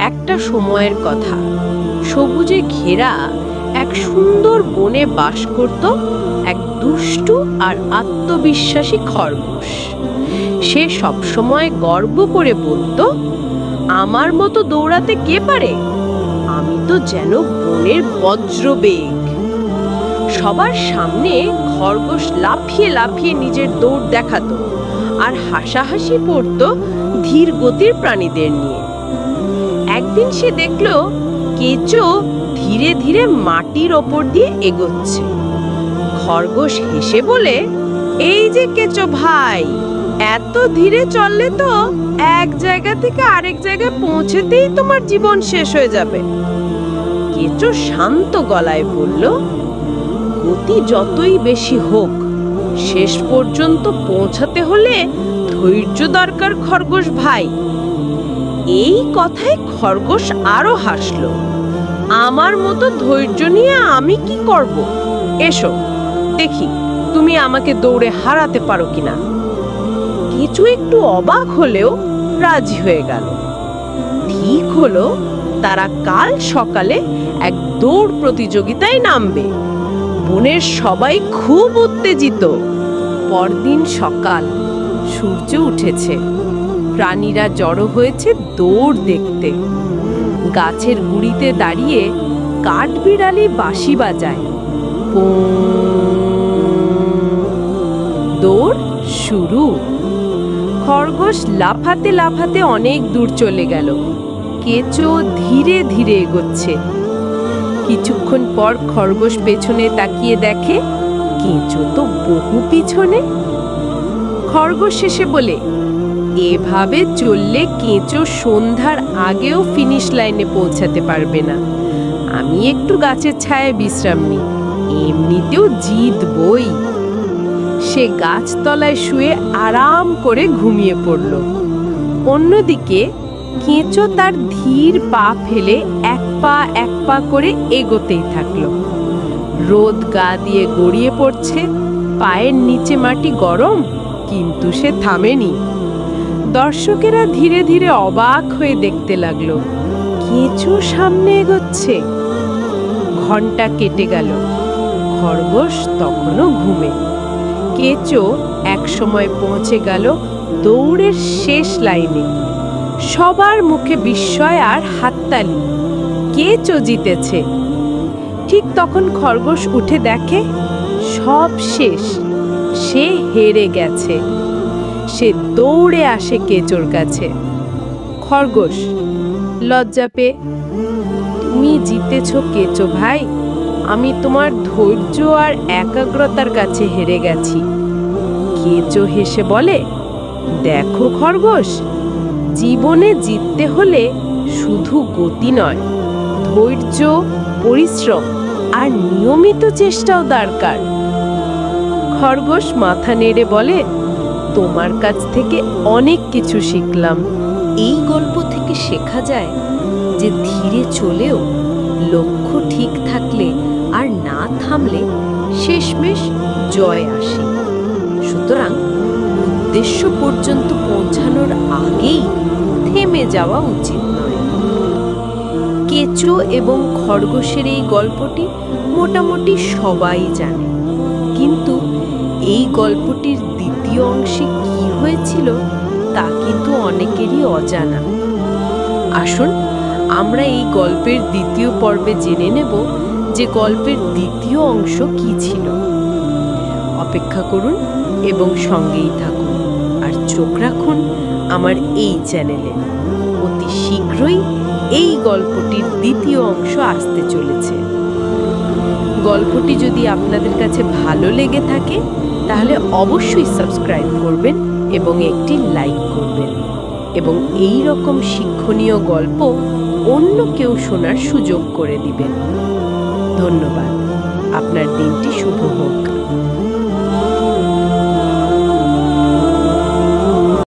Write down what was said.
একটা সময়ের কথা, সবুজে ঘেরা এক সুন্দর বনে বাস করত এক দুষ্টু আর আত্মবিশ্বাসী খরগোশ। সে সবসময় গর্ব করে বলতো, আমার মতো দৌড়াতে কে পারে? আমি তো যেন বনের বজ্রবেগ। সবার সামনে খরগোশ লাফিয়ে লাফিয়ে নিজের দৌড় দেখাতো আর হাসাহাসি পড়তো ধীর গতির প্রাণীদের নিয়ে। একদিন সে দেখলো কেঁচো ধীরে ধীরে মাটির ওপর দিয়ে এগোচ্ছে। খরগোশ হেসে বলে, এই যে কেঁচো ভাই, এত ধীরে চললে তো এক জায়গা থেকে আরেক জায়গায় পৌঁছেতেই তোমার জীবন শেষ হয়ে যাবে। কেঁচো শান্ত গলায় বলল, গতি যতই বেশি হোক, শেষ পর্যন্ত পৌঁছাতে হলে ধৈর্য দরকার খরগোশ ভাই। এই কথায় খরগোশ আরো হাসলো, আমার মতো ধৈর্য নিয়ে আমি কি করব? এসো দেখি তুমি আমাকে দৌড়ে হারাতে পারো কিনা। কেঁচো একটু অবাক হলেও রাজি হয়ে গেল। ঠিক হলো, তারা কাল সকালে এক দৌড় প্রতিযোগিতায় নামবে। বনের সবাই খুব উত্তেজিত। পরদিন সকাল, সূর্য উঠেছে, প্রাণীরা জড়ো হয়েছে দৌড় দেখতে। গাছের গুড়িতে দাঁড়িয়ে কাঠবিড়ালি বাঁশি বাজায়। দৌড় শুরু। খরগোশ লাফাতে লাফাতে অনেক দূর চলে গেল। কেঁচো ধীরে ধীরে এগোচ্ছে। কিছুক্ষণ পর খরগোশ পেছনে তাকিয়ে দেখে কেঁচো তো বহু পিছনে। খরগোশ শেষে বলে, এভাবে চললে কেঁচো সন্ধ্যার আগেও ফিনিশ লাইনে পৌঁছাতে পারবে না। আমি একটু গাছের ছায়ায় বিশ্রাম নিই, এমনিতেও জিতবই। সে গাছতলায় শুয়ে আরাম করে ঘুমিয়ে পড়ল। অন্যদিকে কেঁচো তার ধীর পা ফেলে এক পা করে এগোতেই থাকলো। রোদ গা দিয়ে গড়িয়ে পড়ছে, পায়ের নিচে মাটি গরম, কিন্তু সে থামেনি। দর্শকেরা ধীরে ধীরে অবাক হয়ে দেখতে লাগলো, কেঁচো সামনে এগোচ্ছে। ঘন্টা কেটে গেল, খরগোশ তখনও ঘুমে। কেঁচো এক সময় পৌঁছে গেল দৌড়ের শেষ লাইনে। সবার মুখে বিস্ময় আর হাততালি, কেঁচো জিতেছে। ঠিক তখন খরগোশ উঠে দেখে সব শেষ, সে হেরে গেছে। সে দৌড়ে আসে কেঁচোর কাছে। খরগোশ লজ্জা পেয়ে, তুমি জিতেছ কেঁচো ভাই, আমি তোমার ধৈর্য আর একাগ্রতার কাছে হেরে গেছি। কেঁচো হেসে বলে, দেখো খরগোশ, জীবনে জিততে হলে শুধু গতি নয়, ধৈর্য, পরিশ্রম আর নিয়মিত চেষ্টাও দরকার। খরগোশ মাথা নেড়ে বলে, তোমার কাছ থেকে অনেক কিছু শিখলাম। এই গল্প থেকে শেখা যায় যে ধীরে চলেও লক্ষ্য ঠিক থাকলে আর না থামলে শেষমেশ জয় আসে। সুতরাং উদ্দেশ্য পর্যন্ত পৌঁছানোর আগেই থেমে যাওয়া উচিত নয়। কেঁচো এবং খরগোশের এই গল্পটি মোটামুটি সবাই জানে, কিন্তু এই গল্পটির দ্বিতীয় অংশে কি হয়েছিল তা কিন্তু অনেকেরই অজানা। আসুন আমরা এই গল্পের দ্বিতীয় পর্বে জেনে নেব যে গল্পের দ্বিতীয় অংশ কি ছিল। অপেক্ষা করুন এবং সঙ্গেই থাকুন, আর চোখ রাখুন আমার এই চ্যানেলে। অতি শীঘ্রই এই গল্পটির দ্বিতীয় অংশ আসতে চলেছে। গল্পটি যদি আপনাদের কাছে ভালো লেগে থাকে তাহলে অবশ্যই সাবস্ক্রাইব করবেন এবং একটি লাইক করবেন, এবং এই রকম শিক্ষণীয় গল্প অন্য কেউ শোনার সুযোগ করে দিবেন। ধন্যবাদ। আপনার দিনটি শুভ হোক।